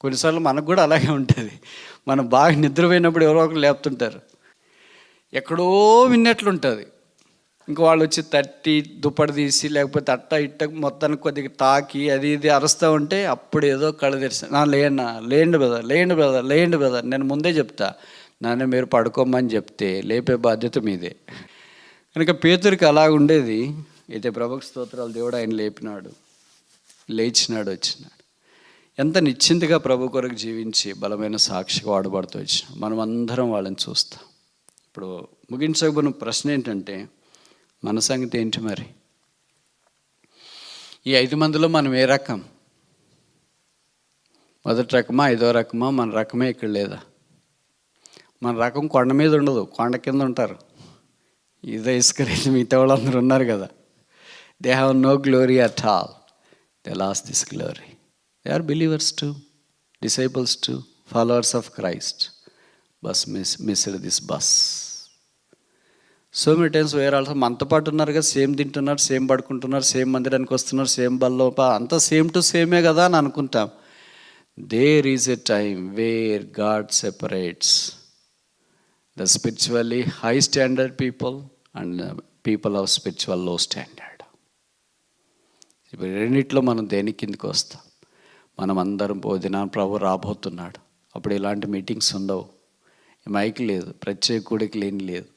కొన్నిసార్లు మనకు కూడా అలాగే ఉంటుంది. మనం బాగా నిద్రపోయినప్పుడు ఎవరో ఒకరు లేపుతుంటారు, ఎక్కడో విన్నట్లుంటుంది. ఇంక వాళ్ళు వచ్చి తట్టి దుప్పటి తీసి లేకపోతే అట్ట ఇట్ట మొత్తానికి కొద్దిగా తాకి అది ఇది అరుస్తూ ఉంటే అప్పుడు ఏదో కళ్ళు తెరిచి లేండి బ్రదర్ నేను ముందే చెప్తా, నన్ను మీరు పడుకోమని చెప్తే లేపే బాధ్యత మీదే. కనుక పేతురికి అలా ఉండేది. అయితే ప్రభుకు స్తోత్రాలు, దేవుడు ఆయన లేపినాడు, లేచినాడు, వచ్చినాడు. ఎంత నిశ్చింతగా ప్రభు కొరకు జీవించి బలమైన సాక్షిగా వాడబడుతూ వచ్చినాం. మనం అందరం వాళ్ళని చూస్తాం. ఇప్పుడు ముగించబోయిన ప్రశ్న ఏంటంటే, మన సంగతి ఏంటి మరి? ఈ 5 మందిలో మనం ఏ రకం? మొదటి రకమా, 5వ రకమా? మన రకమే ఇక్కడ లేదా? మన రకం కొండ మీద ఉండదు, కొండ కింద ఉంటారు. ఇదే ఇసుకరేసి మిగతా వాళ్ళందరూ ఉన్నారు కదా. They have no glory at all, they lost this glory. They are believers too, disciples too, followers of Christ, bus missed this bus. So many times వేరే ఆల్సో మనతో పాటు ఉన్నారు కదా, సేమ్ తింటున్నారు, సేమ్ పడుకుంటున్నారు, సేమ్ మందిరానికి వస్తున్నారు, సేమ్ బల్లో అంతా సేమ్ టు సేమే కదా అని అనుకుంటాం. There is a time where God separates the spiritually high standard people and people of spiritual low standard. ఇప్పుడు రెండిట్లో మనం దేని కిందకి వస్తాం? మనం అందరం దినాన్ని ప్రభు రాబోతున్నాడు. అప్పుడు ఇలాంటి మీటింగ్స్ ఉండవు, మైక్ లేదు, ప్రత్యేక కూడికి లేని లేదు.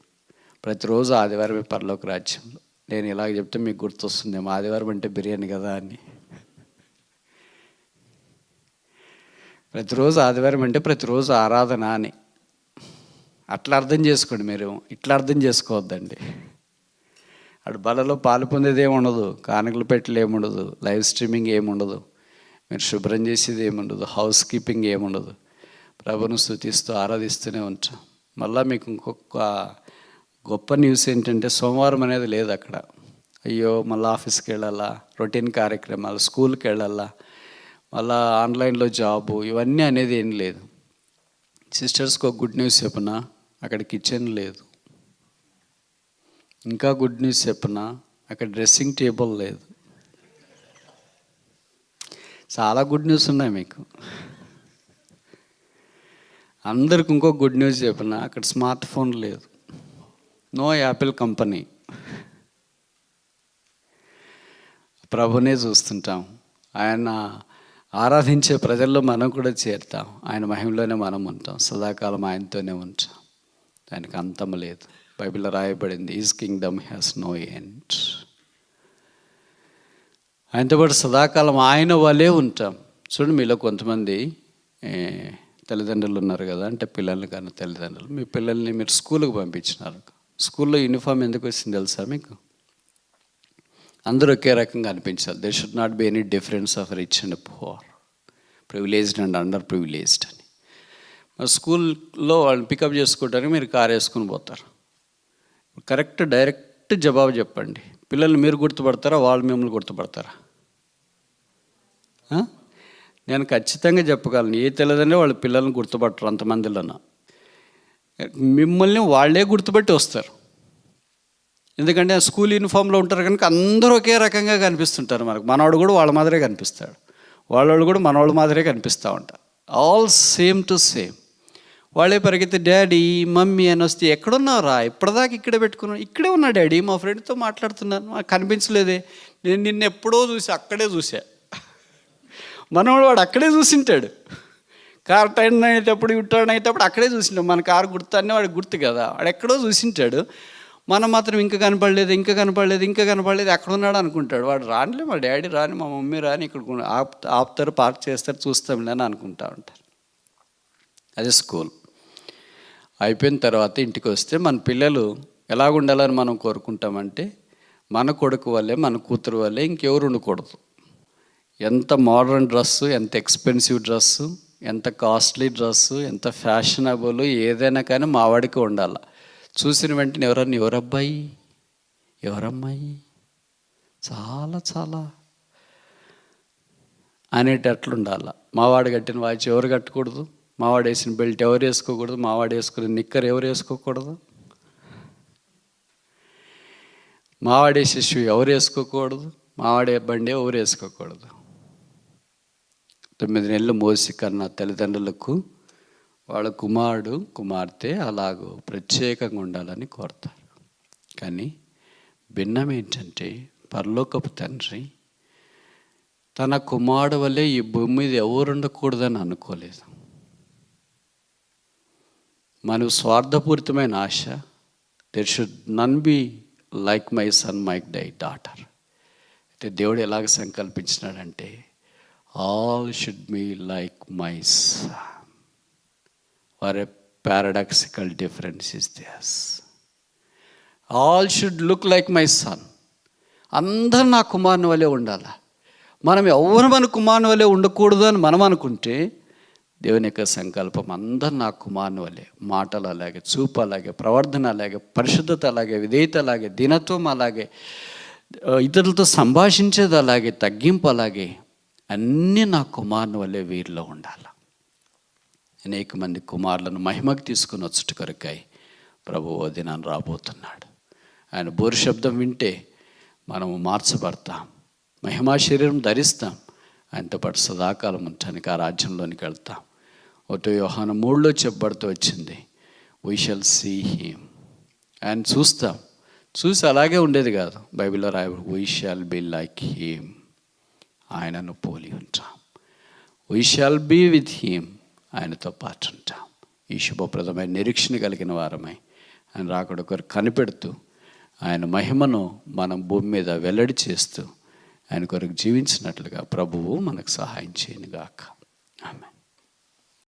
ప్రతిరోజు ఆదివారమే పరలోక రాజ్యంలో. నేను ఇలాగ చెప్తే మీకు గుర్తొస్తుందేమో, ఆదివారం అంటే బిర్యానీ కదా అని. ప్రతిరోజు ఆదివారం అంటే ప్రతిరోజు ఆరాధన అని అట్లా అర్థం చేసుకోండి. మీరు ఇట్లా అర్థం చేసుకోవద్దండి. అటు బలలో పాలు పొందేది ఏముండదు, కానుకలు పెట్టలు ఏముండదు, లైవ్ స్ట్రీమింగ్ ఏముండదు. మీరు శుభ్రం చేసేది ఏముండదు, హౌస్ కీపింగ్ ఏముండదు. ప్రభును స్తుతిస్తూ ఆరాధిస్తూనే ఉంటాం. మళ్ళీ మీకు ఇంకొక గొప్ప న్యూస్ ఏంటంటే సోమవారం అనేది లేదు అక్కడ. అయ్యో మళ్ళీ ఆఫీస్కి వెళ్ళాలా, రొటీన్ కార్యక్రమాలు, స్కూల్కి వెళ్ళాలా, మళ్ళీ ఆన్లైన్లో జాబు, ఇవన్నీ అనేది ఏం లేదు. సిస్టర్స్కి ఒక గుడ్ న్యూస్ చెప్పనా, అక్కడ కిచెన్ లేదు. ఇంకా గుడ్ న్యూస్ చెప్పనా, అక్కడ డ్రెస్సింగ్ టేబుల్ లేదు. చాలా గుడ్ న్యూస్ ఉన్నాయి మీకు. అందరికి ఇంకో గుడ్ న్యూస్ చెప్పిన, అక్కడ స్మార్ట్ ఫోన్ లేదు, నో యాపిల్ కంపెనీ. ప్రభునే చూస్తుంటాం, ఆయన ఆరాధించే ప్రజల్లో మనం కూడా చేరుతాం, ఆయన మహిమలోనే మనం ఉంటాం, సదాకాలం ఆయనతోనే ఉంటాం. దానికి అంతం లేదు. బైబిల్లో రాయబడింది, his kingdom has no end. ఆయనతో పాటు సదాకాలం ఆయన వలే ఉంటాం. చూడండి, మీలో కొంతమంది తల్లిదండ్రులు ఉన్నారు కదా, అంటే పిల్లల్ని కానీ తల్లిదండ్రులు, మీ పిల్లల్ని మీరు స్కూల్కి పంపించినారు. స్కూల్లో యూనిఫామ్ ఎందుకు వచ్చింది తెలుసా మీకు? అందరూ ఒకే రకంగా అనిపించాలి. There should not be any difference of rich and poor, privileged and under privileged అని. స్కూల్లో వాళ్ళని పికప్ చేసుకోవడానికి మీరు కారు వేసుకుని పోతారు. కరెక్ట్ డైరెక్ట్ జవాబు చెప్పండి, పిల్లల్ని మీరు గుర్తుపడతారా, వాళ్ళు మిమ్మల్ని గుర్తుపడతారా? నేను ఖచ్చితంగా చెప్పగలను, ఏ తల్లిదండ్రులు వాళ్ళ పిల్లల్ని గుర్తుపట్టరు. అంతమందిలోన మిమ్మల్ని వాళ్ళే గుర్తుపట్టి వస్తారు. ఎందుకంటే స్కూల్ యూనిఫామ్లో ఉంటారు కనుక అందరూ ఒకే రకంగా కనిపిస్తుంటారు. మనవాడు కూడా వాళ్ళ మాదిరే కనిపిస్తాడు, వాళ్ళవాళ్ళు కూడా మనవాళ్ళ మాదిరే కనిపిస్తూ ఉంటారు. All same to same. వాళ్ళే పరిగెత్తి డాడీ మమ్మీ అని వస్తే, ఎక్కడున్నారా, ఇప్పటిదాకా ఇక్కడే పెట్టుకున్నాను, ఇక్కడే ఉన్నా డాడీ, మా ఫ్రెండ్తో మాట్లాడుతున్నాను, నాకు కనిపించలేదే, నేను నిన్ను ఎప్పుడో చూసి అక్కడే చూసా. మనవాడు వాడు అక్కడే చూసింటాడు. కార్ టైం అయ్యేటప్పుడు యూటర్న్ అయ్యేటప్పుడు అక్కడే చూసింటాడు. మన కారు గుర్తు అన్నీ వాడికి గుర్తు కదా, వాడు ఎక్కడో చూసింటాడు. మనం మాత్రం ఇంకా కనపడలేదు, ఇంకా కనపడలేదు, ఇంకా కనపడలేదు, ఎక్కడ ఉన్నాడు అనుకుంటాడు. వాడు రానిలే, మా డాడీ రాని, మా మమ్మీ రాని, ఇక్కడ ఆపుతారు, పార్క్ చేస్తారు, చూస్తాంలే అని అనుకుంటా ఉంటారు. అదే స్కూల్ అయిపోయిన తర్వాత ఇంటికి వస్తే మన పిల్లలు ఎలాగుండాలని మనం కోరుకుంటామంటే, మన కొడుకు వల్లే, మన కూతురు వల్లే ఇంకెవరు ఉండకూడదు. ఎంత మోడర్న్ డ్రెస్సు, ఎంత ఎక్స్పెన్సివ్ డ్రెస్సు, ఎంత కాస్ట్లీ డ్రెస్సు, ఎంత ఫ్యాషనబుల్ ఏదైనా కానీ మా వాడికి ఉండాలి. చూసిన వెంటనే ఎవరబ్బాయి, ఎవరమ్మాయి, చాలా చాలా అనేటట్లు ఉండాలి. మావాడు కట్టిన వాచ్ ఎవరు కట్టకూడదు, మావాడు వేసిన బెల్ట్ ఎవరు వేసుకోకూడదు, మావాడు వేసుకునే నిక్కర్ ఎవరు వేసుకోకూడదు, మావాడేసే షూ ఎవరు వేసుకోకూడదు, మావాడే బండి ఎవరు వేసుకోకూడదు. 9 నెలలు మోసి కన్నా తల్లిదండ్రులకు వాళ్ళ కుమారుడు కుమార్తె అలాగూ ప్రత్యేకంగా ఉండాలని కోరుతారు. కానీ భిన్నం ఏంటంటే, పరలోకపు తండ్రి తన కుమారుడు వల్లే ఈ భూమి మీద ఎవరు ఉండకూడదని అనుకోలేదు. మన స్వార్థపూరితమైన ఆశ, there should none be like my son my daughter. అయితే దేవుడు ఎలాగ సంకల్పించినాడంటే, all should be like my son. What a paradoxical difference is this. All should look like my son. అందరు నా కుమారుని వలె ఉండాలి. మనం ఎవరు మన కుమారుని వలె ఉండకూడదు అని మనం అనుకుంటే, దేవుని యొక్క సంకల్పం అందరు నా కుమారుని వలె, మాటలు అలాగే, చూపు అలాగే, ప్రవర్తన అలాగే, పరిశుద్ధత అలాగే, విధేయత అలాగే, దీనత్వం అలాగే, ఇతరులతో సంభాషించేది అలాగే, తగ్గింపు అలాగే, అన్నీ నా కుమారుని వలె వీరిలో ఉండాలి. అనేక మంది కుమారులను మహిమకు తీసుకుని వచ్చుట కొరకై ప్రభువు దినాన్ని రాబోతున్నాడు. ఆయన బోరు శబ్దం వింటే మనము మార్చబడతాం, మహిమా శరీరం ధరిస్తాం, ఆయనతో పాటు సదాకాలం ఉండటానికి ఆ రాజ్యంలోనికి వెళ్తాం. 1 యోహాను 3లో చెప్పబడుతూ వచ్చింది, వీ షల్ సీ హిమ్. ఆయన చూస్తాం. చూసి అలాగే ఉండేది కాదు, బైబిల్లో రాయబడి we shall be like him. ఆయనను పోలి ఉంటాం. We shall be with him. ఆయనతో పాటు ఉంటాం. ఈ శుభప్రదమైన నిరీక్షణ కలిగిన వారమై ఆయన రాకడ కొరకు కనిపెడుతూ, ఆయన మహిమను మనం భూమి మీద వెల్లడి చేస్తూ ఆయన కొరకు జీవించినట్లుగా ప్రభువు మనకు సహాయం చేయనుగాక. ఆమేన్.